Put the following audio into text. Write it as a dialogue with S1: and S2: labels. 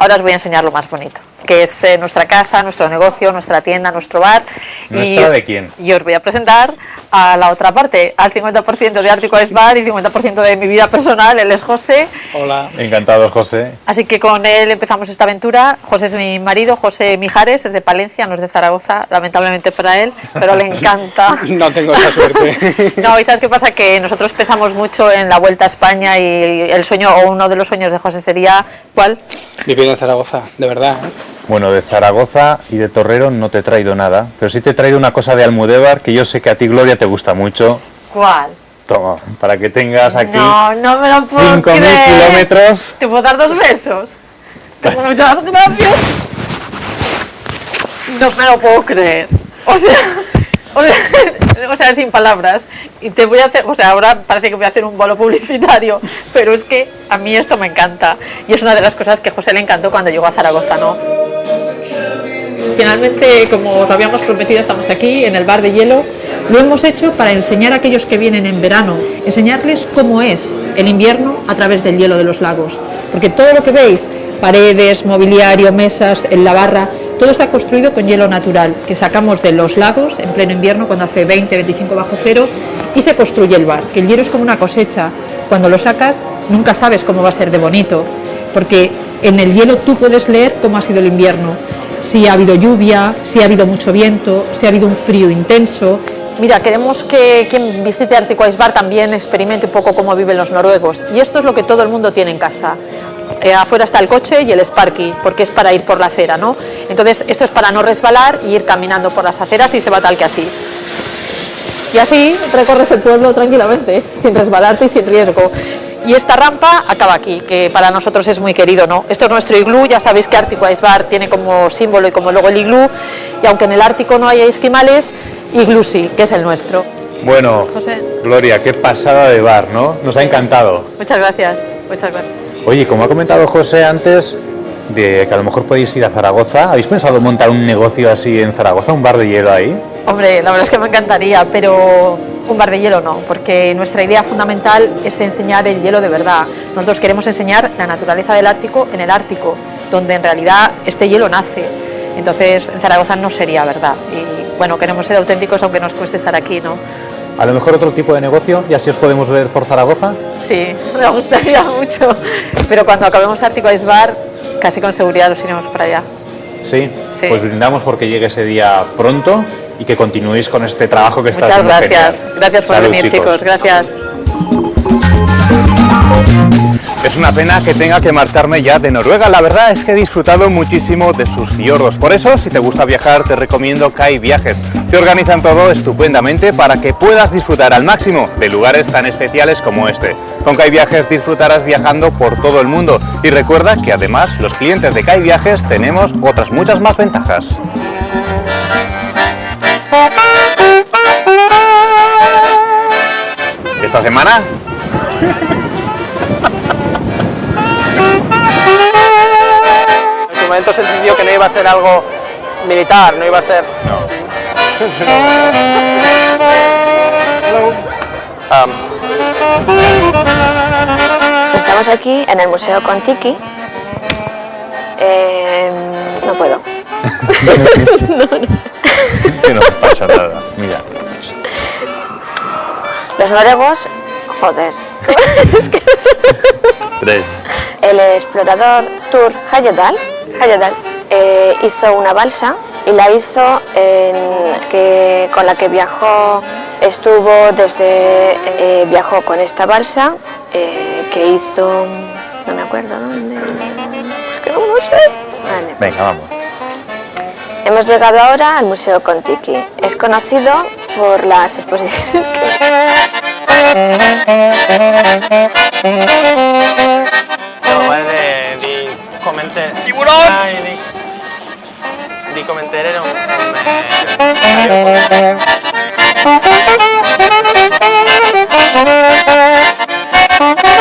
S1: Ahora os voy a enseñar lo más bonito, que es nuestra casa, nuestro negocio, nuestra tienda, nuestro bar.
S2: ¿Nuestra de quién?
S1: Y os voy a presentar a la otra parte, al 50% de Arctic Ice Bar y 50% de mi vida personal. Él es José.
S2: Hola. Encantado, José.
S1: Así que con él empezamos esta aventura. José es mi marido, José Mijares, es de Palencia, no es de Zaragoza, lamentablemente para él, pero le encanta.
S3: No tengo esa suerte.
S1: No, y ¿sabes qué pasa? Que nosotros pensamos mucho en la Vuelta a España y el sueño, o uno de los sueños de José sería, ¿cuál?
S3: Vivir en Zaragoza, de verdad, ¿eh?
S2: Bueno, de Zaragoza y de Torrero no te he traído nada, pero sí te he traído una cosa de Almudévar que yo sé que a ti, Gloria, te gusta mucho.
S1: ¿Cuál?
S2: Toma, para que tengas aquí
S1: No, no me lo puedo
S2: 5.000
S1: creer.
S2: kilómetros.
S1: ¿Te puedo dar 2 besos? Tengo muchas gracias. No me lo puedo creer. O sea, sin palabras. Y te voy a hacer, o sea, ahora parece que voy a hacer un bolo publicitario, pero es que a mí esto me encanta. Y es una de las cosas que a José le encantó cuando llegó a Zaragoza, ¿no? Finalmente, como os lo habíamos prometido, estamos aquí en el bar de hielo. Lo hemos hecho para enseñar a aquellos que vienen en verano, enseñarles cómo es el invierno a través del hielo de los lagos. Porque todo lo que veis, paredes, mobiliario, mesas, en la barra, todo está construido con hielo natural, que sacamos de los lagos en pleno invierno, cuando hace 20, 25 bajo cero, y se construye el bar. Que el hielo es como una cosecha. Cuando lo sacas, nunca sabes cómo va a ser de bonito, porque en el hielo tú puedes leer cómo ha sido el invierno. Si ha habido lluvia, si ha habido mucho viento, si ha habido un frío intenso. Mira, queremos que quien visite Arctic Ice Bar también experimente un poco cómo viven los noruegos. Y esto es lo que todo el mundo tiene en casa. Afuera está el coche y el Sparky, porque es para ir por la acera, ¿no? Entonces, esto es para no resbalar y ir caminando por las aceras y se va tal que así. Y así recorres el pueblo tranquilamente, sin resbalarte y sin riesgo. Y esta rampa acaba aquí, que para nosotros es muy querido, ¿no? Esto es nuestro iglú, ya sabéis que Arctic Ice Bar tiene como símbolo y como logo el iglú, y aunque en el Ártico no haya esquimales, iglú sí, que es el nuestro.
S2: Bueno,
S1: José.
S2: Gloria, qué pasada de bar, ¿no? Nos ha encantado.
S1: Muchas gracias, muchas gracias.
S2: Oye, como ha comentado José antes, de que a lo mejor podéis ir a Zaragoza, ¿habéis pensado montar un negocio así en Zaragoza, un bar de hielo ahí?
S1: Hombre, la verdad es que me encantaría, pero un bar de hielo no, porque nuestra idea fundamental es enseñar el hielo de verdad. Nosotros queremos enseñar la naturaleza del Ártico en el Ártico, donde en realidad este hielo nace. Entonces, en Zaragoza no sería verdad. Y bueno, queremos ser auténticos aunque nos cueste estar aquí, ¿no?
S2: A lo mejor otro tipo de negocio, y así os podemos ver por Zaragoza.
S1: Sí, me gustaría mucho, pero cuando acabemos Arctic Ice Bar, casi con seguridad nos iremos para allá.
S2: Sí,
S1: Sí.
S2: Pues brindamos porque llegue ese día pronto y que continuéis con este trabajo que está
S1: Muchas
S2: haciendo
S1: gracias,
S2: genial.
S1: gracias por
S2: Salud,
S1: venir, chicos, gracias.
S2: Es una pena que tenga que marcharme ya de Noruega. La verdad es que he disfrutado muchísimo de sus fiordos. Por eso, si te gusta viajar, te recomiendo Kai Viajes. Te organizan todo estupendamente para que puedas disfrutar al máximo de lugares tan especiales como este. Con Kai Viajes disfrutarás viajando por todo el mundo. Y recuerda que además los clientes de Kai Viajes tenemos otras muchas más ventajas. Esta semana
S3: En su momento se entendió que no iba a ser algo militar, no iba a ser...
S4: Estamos aquí en el Museo Kon-Tiki. No puedo.
S2: que no pasa nada. Mira.
S4: Los noruegos, joder. Es que-
S2: 3.
S4: El explorador Thor Heyerdahl hizo una balsa y la hizo con la que viajó, viajó con esta balsa que hizo, no me acuerdo dónde, es que no lo sé. Vale.
S2: Venga, vamos.
S4: Hemos llegado ahora al Museo Kon-Tiki. Es conocido por las exposiciones
S3: ¡Tiburón!
S5: Di commenteremo come